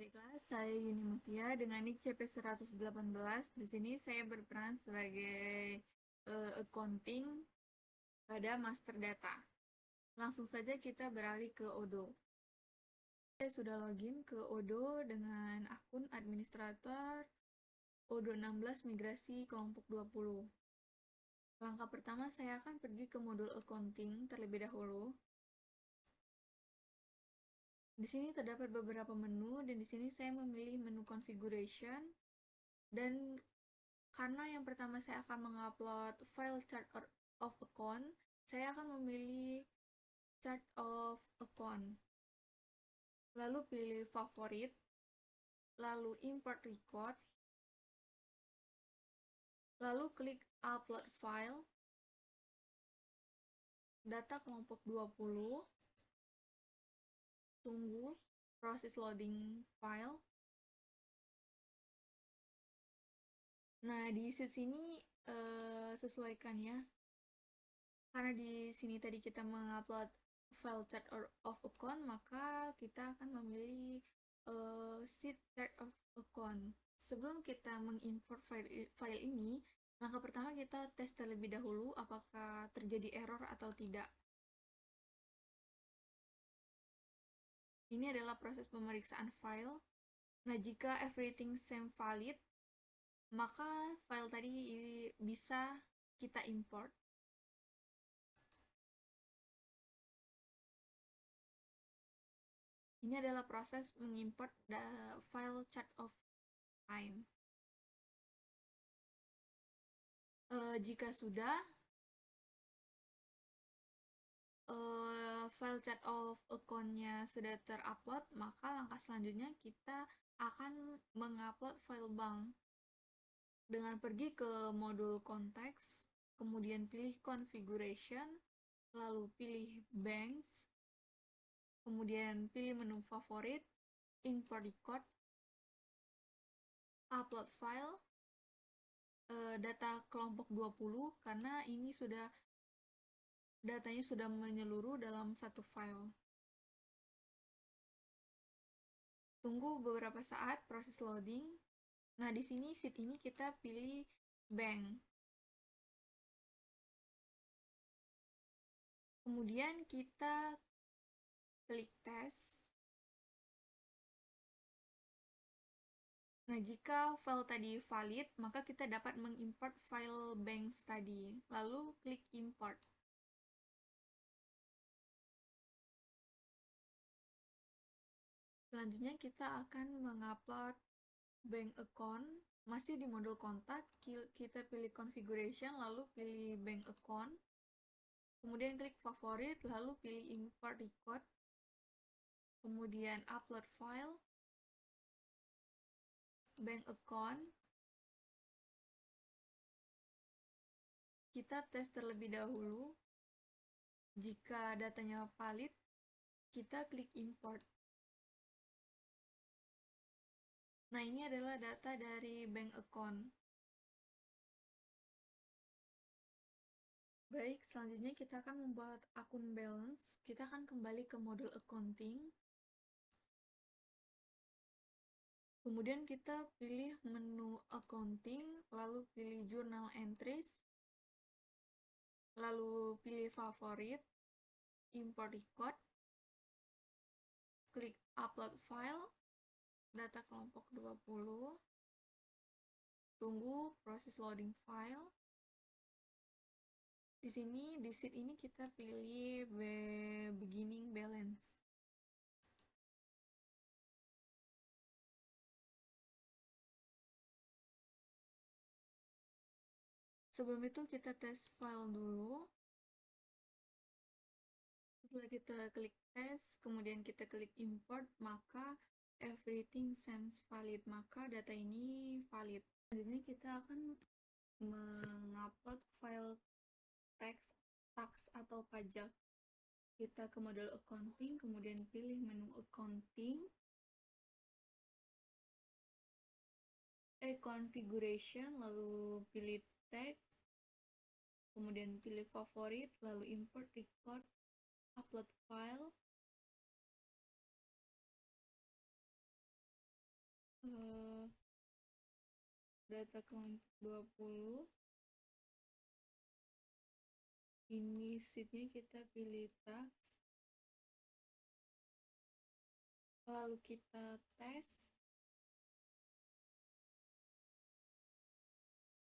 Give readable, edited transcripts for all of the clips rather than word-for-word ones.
Baiklah, saya Yuni Mutia dengan nick CP118. Di sini saya berperan sebagai accounting pada master data. Langsung saja kita beralih ke Odoo. Saya sudah login ke Odoo dengan akun administrator Odoo 16 migrasi kelompok 20. Langkah pertama saya akan pergi ke modul accounting terlebih dahulu. Di sini terdapat beberapa menu dan di sini saya memilih menu configuration dan karena yang pertama saya akan mengupload file chart of account, saya akan memilih chart of account. Lalu pilih favorit, lalu import record, lalu klik upload file, data kelompok 20, tunggu proses loading file. Nah, di sini sesuaikan ya. Karena di sini tadi kita mengupload file chart of account, maka kita akan memilih sheet chart of account. Sebelum kita mengimport file ini, langkah pertama kita tes terlebih dahulu apakah terjadi error atau tidak. Ini adalah proses pemeriksaan file. Nah, jika everything same valid, maka file tadi bisa kita import. Ini adalah proses mengimport file chart of time. Jika sudah, file chart of account-nya sudah terupload, maka langkah selanjutnya kita akan mengupload file bank. Dengan pergi ke modul konteks, kemudian pilih configuration, lalu pilih banks, kemudian pilih menu favorit, import record, upload file, data kelompok 20 karena ini sudah datanya sudah menyeluruh dalam satu file. Tunggu beberapa saat proses loading. Nah, di sini sheet ini kita pilih bank. Kemudian kita klik tes. Nah, jika file tadi valid, maka kita dapat mengimport file bank tadi. Lalu klik import. Selanjutnya kita akan mengupload bank account. Masih di modul kontak, kita pilih configuration, lalu pilih bank account. Kemudian klik favorit, lalu pilih import record. Kemudian upload file, bank account. Kita tes terlebih dahulu. Jika datanya valid, kita klik import. Nah, ini adalah data dari bank account. Baik, selanjutnya kita akan membuat akun balance. Kita akan kembali ke modul accounting. Kemudian kita pilih menu accounting, lalu pilih journal entries, lalu pilih favorit, import record, klik upload file, data kelompok 20, tunggu proses loading file. Di sini, di sheet ini kita pilih beginning balance. Sebelum itu kita tes file dulu. Setelah kita klik tes, kemudian kita klik import, maka everything seems valid, maka data ini valid. Selanjutnya kita akan mengupload file tax atau pajak. Kita ke modul accounting, kemudian pilih menu accounting, configuration, lalu pilih text, kemudian pilih favorit, lalu import record, upload file. eh, data kelompok 20. Ini sheetnya kita pilih task, lalu kita tes.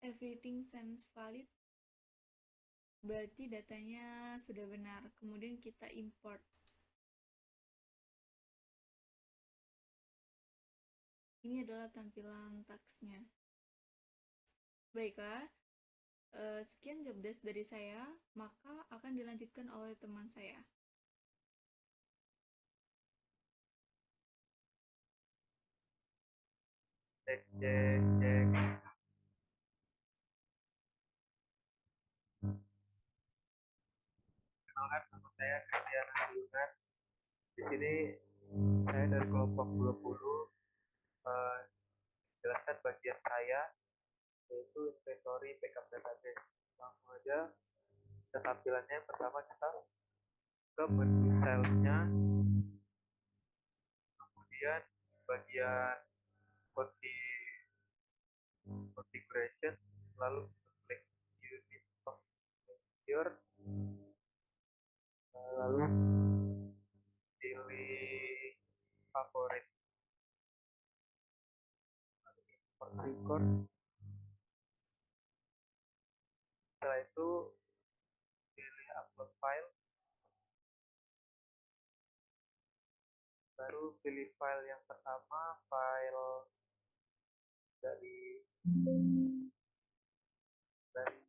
Everything seems valid, berarti datanya sudah benar. Kemudian kita import. Ini adalah tampilan tasknya. Baiklah, sekian job desk dari saya, maka akan dilanjutkan oleh teman saya. Cek, cek, cek. Kenalkan, nama saya Christian Ayunan. Di sini saya dari kelompok 20 jelaskan bagian saya, yaitu inventory backup database. Langsung aja ke tampilannya. Pertama kita ke menu filenya, kemudian bagian configuration, lalu klik unit of secure, lalu pilih favorit, record. Setelah itu pilih upload file, baru pilih file yang pertama, file dari dari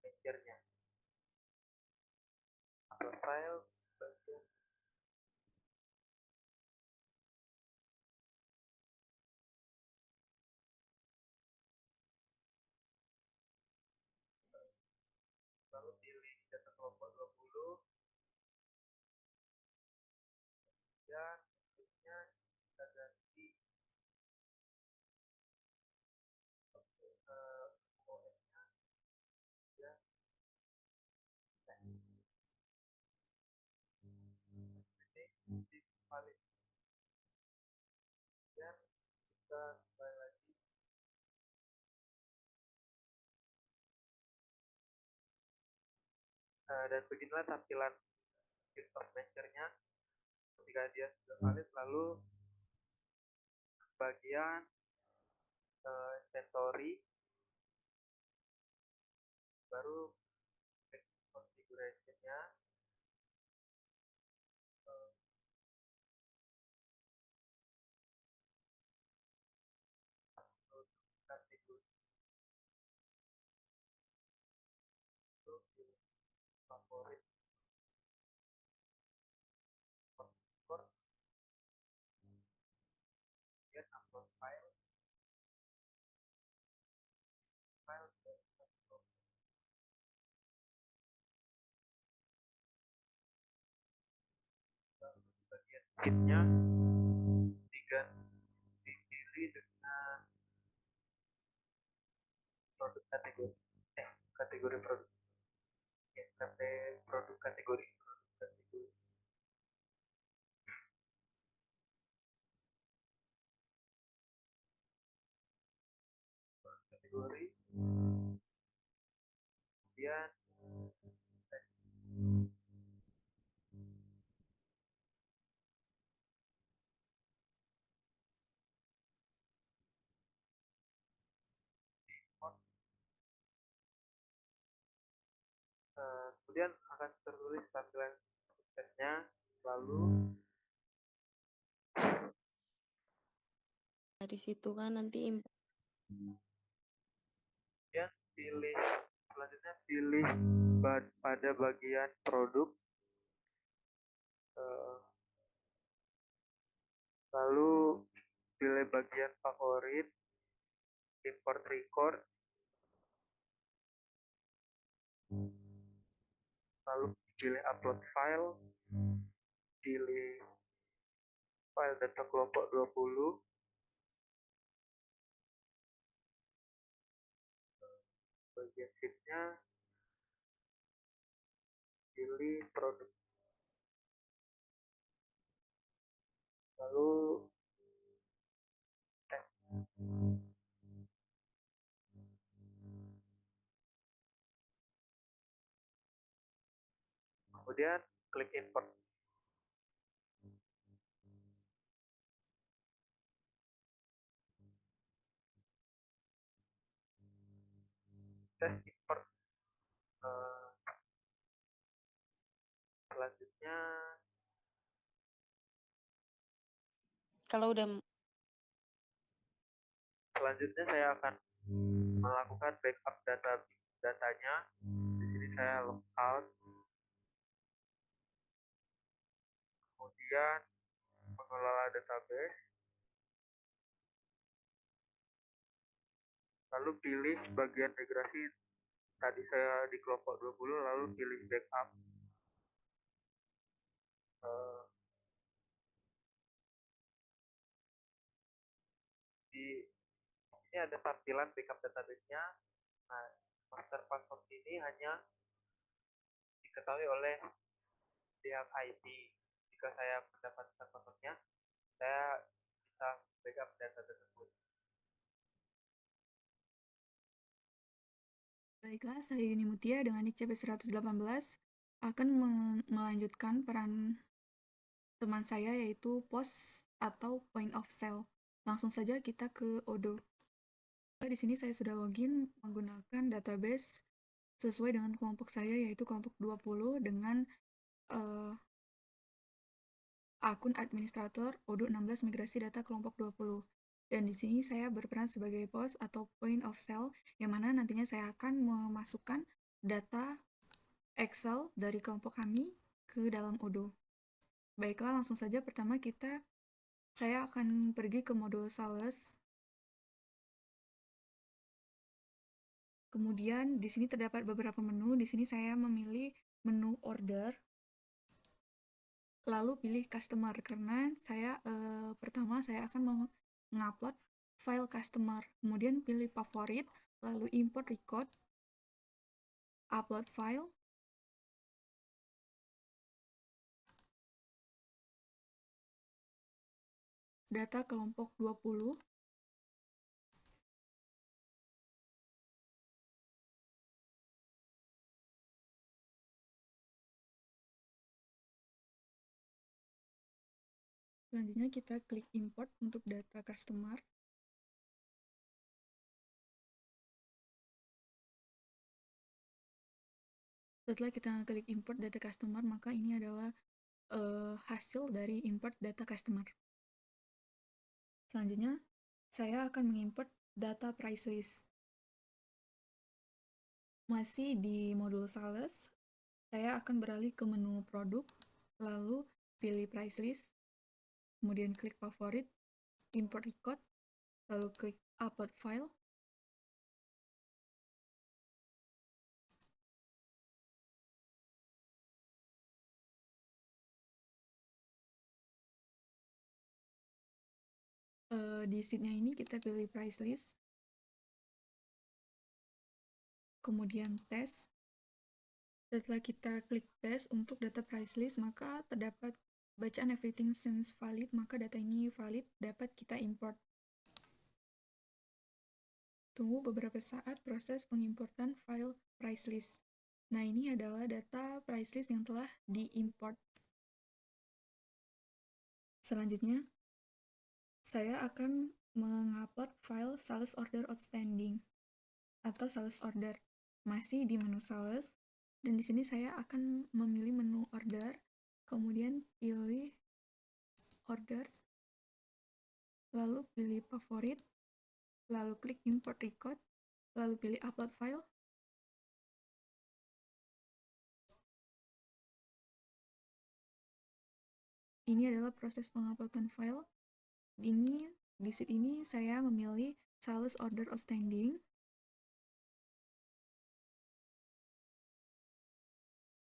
manajernya. Upload file, lalu pilih data kelompok 20, dan berikutnya kita ganti OS-nya ya. Ini valid, dan kita kembali lagi. Dan beginilah tampilan Microsoft Manager-nya ketika dia sudah valid. Lalu bagian inventory, baru configuration-nya, kategori itu pilih favorit, kemudian upload file, bagian sheet-nya dipilih dengan produk kategori, kategori produk, ya, produk kategori, kategori, kemudian kemudian akan tertulis tampilan suksesnya. Lalu dari situ kan nanti kemudian pilih, selanjutnya pilih pada bagian produk, lalu pilih bagian favorit, import record, lalu pilih upload file, pilih file data kelompok 20, bagian sheet-nya pilih produk lalu kemudian klik import. Tes import. Selanjutnya Kalau udah saya akan melakukan backup datanya. Di sini saya logout, kemudian mengelola database, lalu pilih bagian migrasi. Tadi saya di kelompok 20, lalu pilih backup. Di ini ada tampilan backup database-nya. Nah, master password ini hanya diketahui oleh pihak IT. Jika saya mendapatkan passwordnya, saya bisa backup data tersebut. Baiklah, saya Yuni Mutia dengan NIK CP118 akan melanjutkan peran teman saya yaitu POS atau Point of Sale. Langsung saja kita ke Odoo. Di sini saya sudah login menggunakan database sesuai dengan kelompok saya yaitu kelompok 20 dengan akun administrator Odoo 16 migrasi data kelompok 20. Dan di sini saya berperan sebagai POS atau Point of Sale yang mana nantinya saya akan memasukkan data Excel dari kelompok kami ke dalam Odoo. Baiklah, langsung saja pertama saya akan pergi ke modul sales. Kemudian di sini terdapat beberapa menu. Di sini saya memilih menu order, lalu pilih customer karena pertama saya akan mengupload file customer. Kemudian pilih favorit, lalu import record, upload file, data kelompok 20, selanjutnya kita klik import untuk data customer. Setelah kita klik import data customer, maka ini adalah hasil dari import data customer. Selanjutnya, saya akan mengimport data price list. Masih di modul sales, saya akan beralih ke menu produk, lalu pilih price list, kemudian klik favorit, import record, lalu klik upload file. Di sheet-nya ini kita pilih price list, kemudian tes. Setelah kita klik tes untuk data price list, maka terdapat bacaan everything seems valid, maka data ini valid, dapat kita import. Tunggu beberapa saat proses pengimportan file price list. Nah, ini adalah data price list yang telah diimport. Selanjutnya, saya akan mengupload file sales order outstanding atau sales order. Masih di menu sales, dan di sini saya akan memilih menu order, kemudian pilih orders, lalu pilih favorit, lalu klik import record, lalu pilih upload file. Ini adalah proses penguploadan file. Di sheet ini saya memilih sales order outstanding,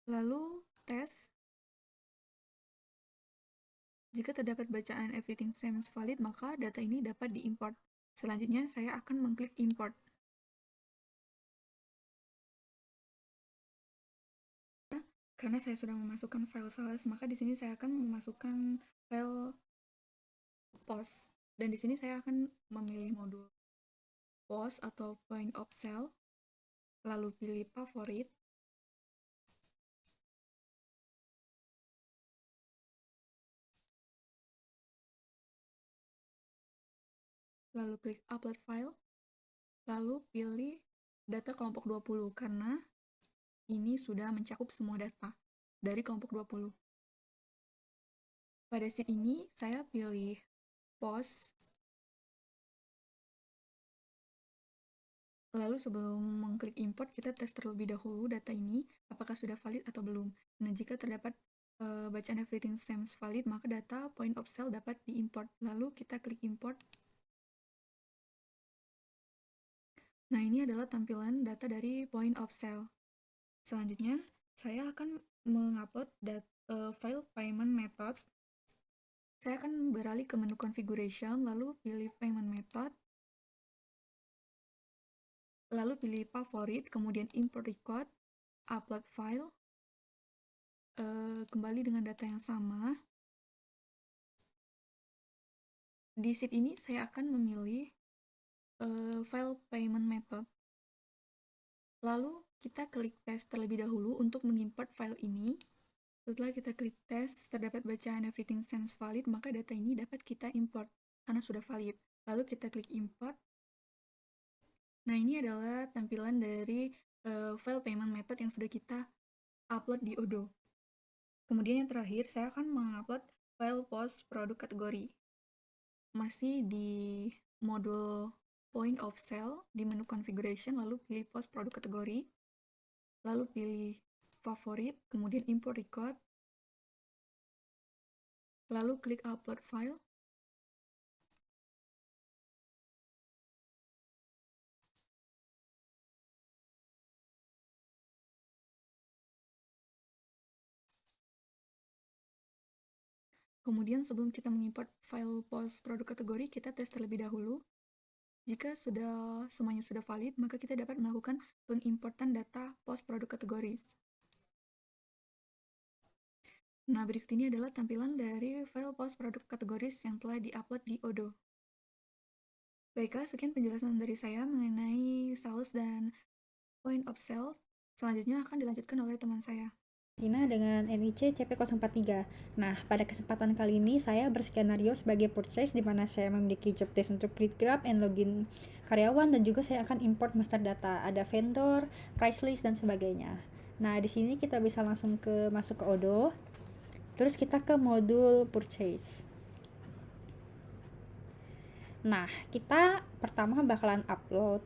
lalu tes. Jika terdapat bacaan everything seems valid, maka data ini dapat diimport. Selanjutnya, saya akan mengklik import. Karena saya sudah memasukkan file sales, maka di sini saya akan memasukkan file POS. Dan di sini saya akan memilih modul POS atau point of sale, lalu pilih favorit, lalu klik upload file, lalu pilih data kelompok 20 karena ini sudah mencakup semua data dari kelompok 20. Pada sheet ini saya pilih POS. Lalu sebelum mengklik import, kita tes terlebih dahulu data ini apakah sudah valid atau belum. Nah, jika terdapat bacaan everything seems valid, maka data point of sale dapat diimport. Lalu kita klik import. Nah, ini adalah tampilan data dari point of sale. Selanjutnya, saya akan mengupload file payment method. Saya akan beralih ke menu configuration, lalu pilih payment method, lalu pilih favorit, kemudian import record, upload file, kembali dengan data yang sama. Di sheet ini saya akan memilih file payment method. Lalu kita klik tes terlebih dahulu untuk mengimport file ini. Setelah kita klik tes, terdapat bacaan everything seems valid, maka data ini dapat kita import karena sudah valid. Lalu kita klik import. Nah, ini adalah tampilan dari file payment method yang sudah kita upload di Odoo. Kemudian yang terakhir, saya akan mengupload file POS produk kategori. Masih di modul point of sale, di menu configuration, lalu pilih POS produk kategori, lalu pilih favorit, kemudian import record, lalu klik upload file. Kemudian sebelum kita mengimport file POS produk kategori, kita tes terlebih dahulu. Jika semuanya sudah valid, maka kita dapat melakukan pengimportan data POS produk kategori. Nah, berikut ini adalah tampilan dari file POS produk kategoris yang telah diupload di Odoo. Baiklah, sekian penjelasan dari saya mengenai sales dan point of sales. Selanjutnya akan dilanjutkan oleh teman saya. Tina dengan NIC CP043. Nah, pada kesempatan kali ini saya berskenario sebagai purchase di mana saya memiliki job desk untuk create grab and login karyawan dan juga saya akan import master data, ada vendor, price list dan sebagainya. Nah, di sini kita bisa langsung masuk ke Odoo. Terus kita ke modul purchase. Nah, kita pertama bakalan upload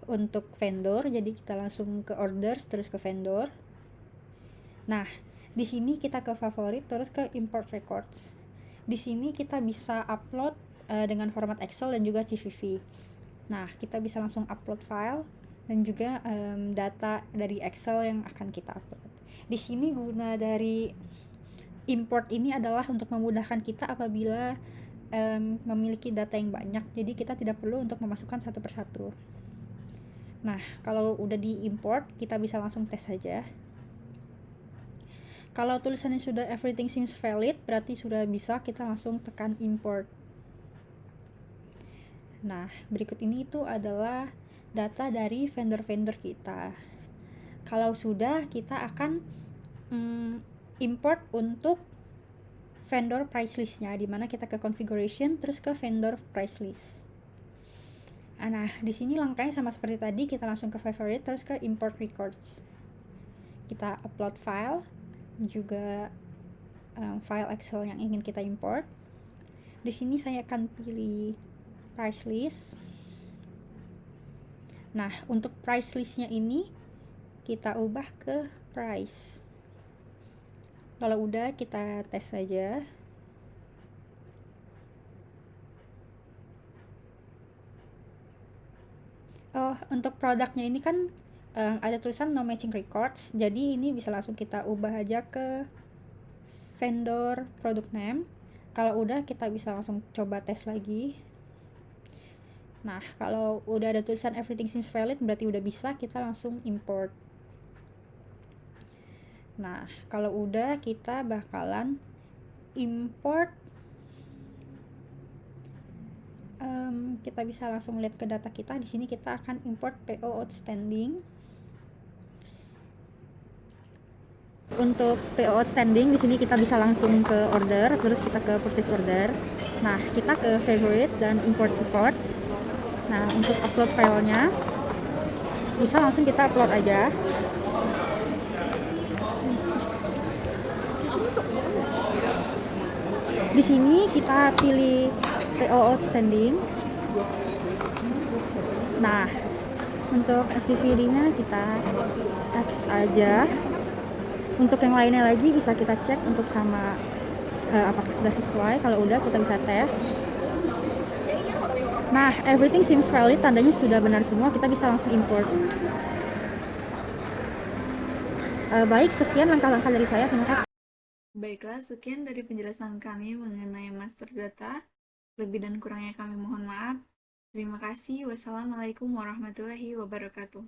untuk vendor, jadi kita langsung ke orders terus ke vendor. Nah, di sini kita ke favorit terus ke import records. Di sini kita bisa upload dengan format Excel dan juga CVV. Nah, kita bisa langsung upload file dan juga data dari Excel yang akan kita upload. Di sini guna dari import ini adalah untuk memudahkan kita apabila memiliki data yang banyak. Jadi kita tidak perlu untuk memasukkan satu persatu. Nah, kalau udah di-import, kita bisa langsung tes saja. Kalau tulisannya sudah everything seems valid, berarti sudah bisa, kita langsung tekan import. Nah, berikut ini itu adalah data dari vendor-vendor kita. Kalau sudah, kita akan import untuk vendor price list-nya, di mana kita ke configuration, terus ke vendor price list. Nah, di sini langkahnya sama seperti tadi, kita langsung ke favorite, terus ke import records. Kita upload file, juga file Excel yang ingin kita import. Di sini saya akan pilih price list. Nah, untuk price listnya ini kita ubah ke price. Kalau udah, kita tes saja. Oh, untuk produknya ini kan ada tulisan no matching records, jadi ini bisa langsung kita ubah aja ke vendor product name. Kalau udah, kita bisa langsung coba tes lagi. Nah, kalau udah ada tulisan everything seems valid, berarti udah bisa, kita langsung import. Nah, kalau udah, kita bakalan import kita bisa langsung lihat ke data kita. Di sini kita akan import PO outstanding. Untuk PO outstanding di sini kita bisa langsung ke order, terus kita ke purchase order. Nah, kita ke favorite dan import reports. Nah, untuk upload filenya bisa langsung kita upload aja. Di sini kita pilih PO outstanding. Nah, untuk activity-nya kita X aja. Untuk yang lainnya lagi bisa kita cek untuk sama apakah sudah sesuai. Kalau udah kita bisa tes. Nah, everything seems valid, tandanya sudah benar semua, kita bisa langsung import. Baik, sekian langkah-langkah dari saya, terima kasih. Baiklah, sekian dari penjelasan kami mengenai master data. Lebih dan kurangnya kami mohon maaf. Terima kasih. Wassalamualaikum warahmatullahi wabarakatuh.